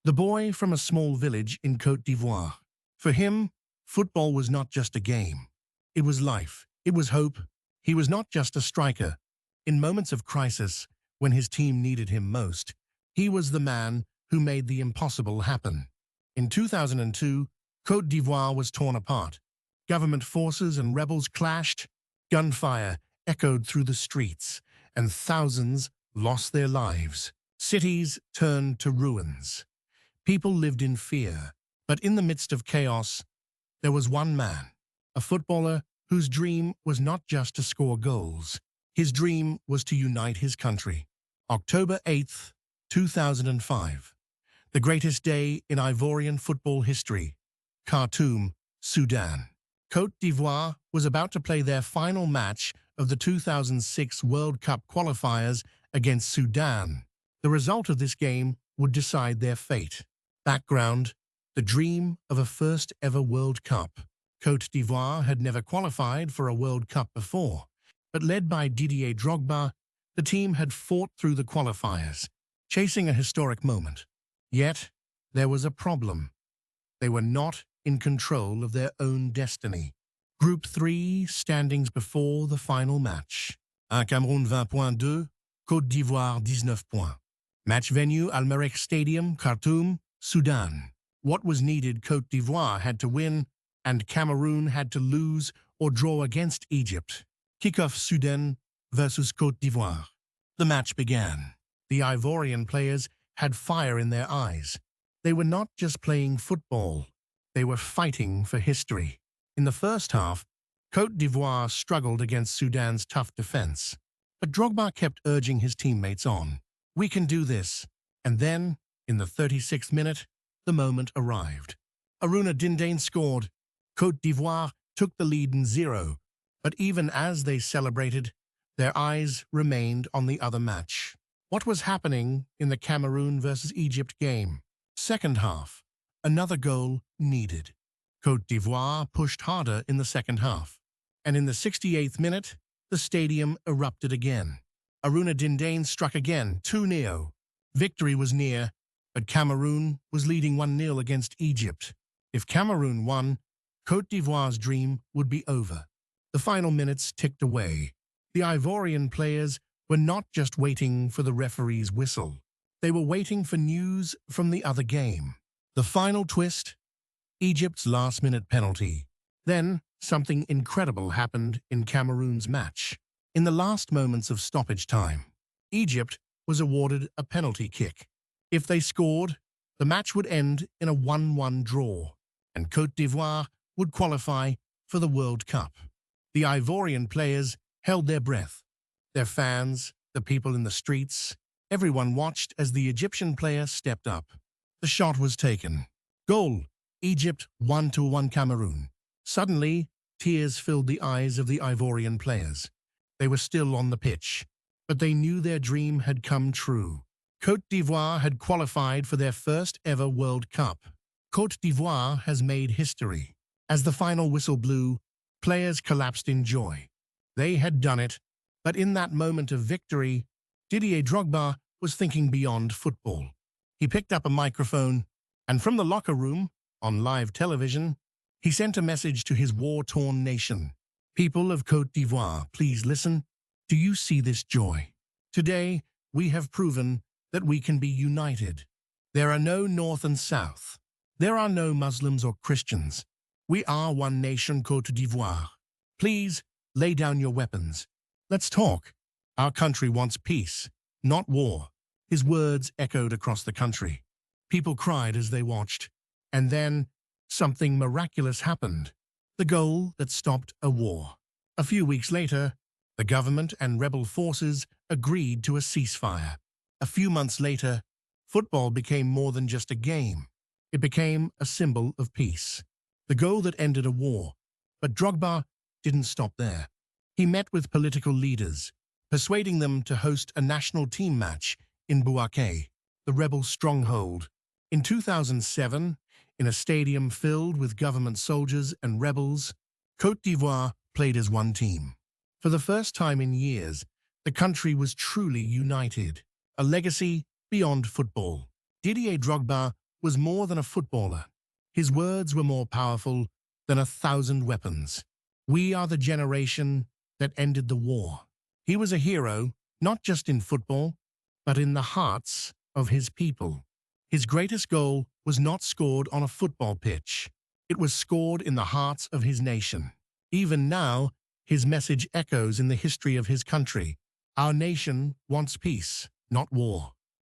the boy from a small village in Côte d'Ivoire. For him, football was not just a game. It was life. It was hope. He was not just a striker. In moments of crisis, when his team needed him most, he was the man who made the impossible happen. In 2002, Côte d'Ivoire was torn apart. Government forces and rebels clashed. Gunfire echoed through the streets, and thousands lost their lives. Cities turned to ruins. People lived in fear, but in the midst of chaos, there was one man, a footballer whose dream was not just to score goals. His dream was to unite his country. October 8th, 2005. The greatest day in Ivorian football history. Khartoum, Sudan. Côte d'Ivoire was about to play their final match of the 2006 World Cup qualifiers against Sudan. The result of this game would decide their fate. Background: the dream of a first-ever World Cup. Côte d'Ivoire had never qualified for a World Cup before, but led by Didier Drogba, the team had fought through the qualifiers, chasing a historic moment. Yet, there was a problem. They were not in control of their own destiny. Group 3 standings before the final match. Cameroun 20.2, Côte d'Ivoire 19 points. Match venue Al-Merreikh Stadium, Khartoum, Sudan. What was needed: Côte d'Ivoire had to win, and Cameroon had to lose or draw against Egypt. Kickoff: Sudan versus Côte d'Ivoire. The match began. The Ivorian players had fire in their eyes. They were not just playing football. They were fighting for history. In the first half, Côte d'Ivoire struggled against Sudan's tough defense. But Drogba kept urging his teammates on. "We can do this." And then, in the 36th minute, the moment arrived. Aruna Dindane scored. Côte d'Ivoire took the lead in 0. But even as they celebrated, their eyes remained on the other match. What was happening in the Cameroon versus Egypt game? Second half. Another goal needed. Côte d'Ivoire pushed harder in the second half. And in the 68th minute, the stadium erupted again. Aruna Dindane struck again, 2-0. Victory was near, but Cameroon was leading 1-0 against Egypt. If Cameroon won, Côte d'Ivoire's dream would be over. The final minutes ticked away. The Ivorian players were not just waiting for the referee's whistle. They were waiting for news from the other game. The final twist: Egypt's last-minute penalty. Then, something incredible happened in Cameroon's match. In the last moments of stoppage time, Egypt was awarded a penalty kick. If they scored, the match would end in a 1-1 draw, and Côte d'Ivoire would qualify for the World Cup. The Ivorian players held their breath. Their fans, the people in the streets, everyone watched as the Egyptian player stepped up. The shot was taken. Goal: Egypt 1-1 Cameroon. Suddenly, tears filled the eyes of the Ivorian players. They were still on the pitch, but they knew their dream had come true. Côte d'Ivoire had qualified for their first ever World Cup. Côte d'Ivoire has made history. As the final whistle blew, players collapsed in joy. They had done it, but in that moment of victory, Didier Drogba was thinking beyond football. He picked up a microphone, and from the locker room, on live television, he sent a message to his war-torn nation. "People of Côte d'Ivoire, please listen. Do you see this joy? Today, we have proven that we can be united. There are no North and South. There are no Muslims or Christians. We are one nation, Côte d'Ivoire. Please, lay down your weapons. Let's talk. Our country wants peace, not war." His words echoed across the country. People cried as they watched. And then, something miraculous happened. The goal that stopped a war. A few weeks later, the government and rebel forces agreed to a ceasefire. A few months later, football became more than just a game. It became a symbol of peace. The goal that ended a war. But Drogba didn't stop there. He met with political leaders, persuading them to host a national team match in Bouaké, the rebel stronghold. In 2007, in a stadium filled with government soldiers and rebels, Côte d'Ivoire played as one team. For the first time in years, the country was truly united, a legacy beyond football. Didier Drogba was more than a footballer. His words were more powerful than 1,000 weapons. We are the generation that ended the war. He was a hero, not just in football, but in the hearts of his people. His greatest goal was not scored on a football pitch. It was scored in the hearts of his nation. Even now, his message echoes in the history of his country. Our nation wants peace, not war.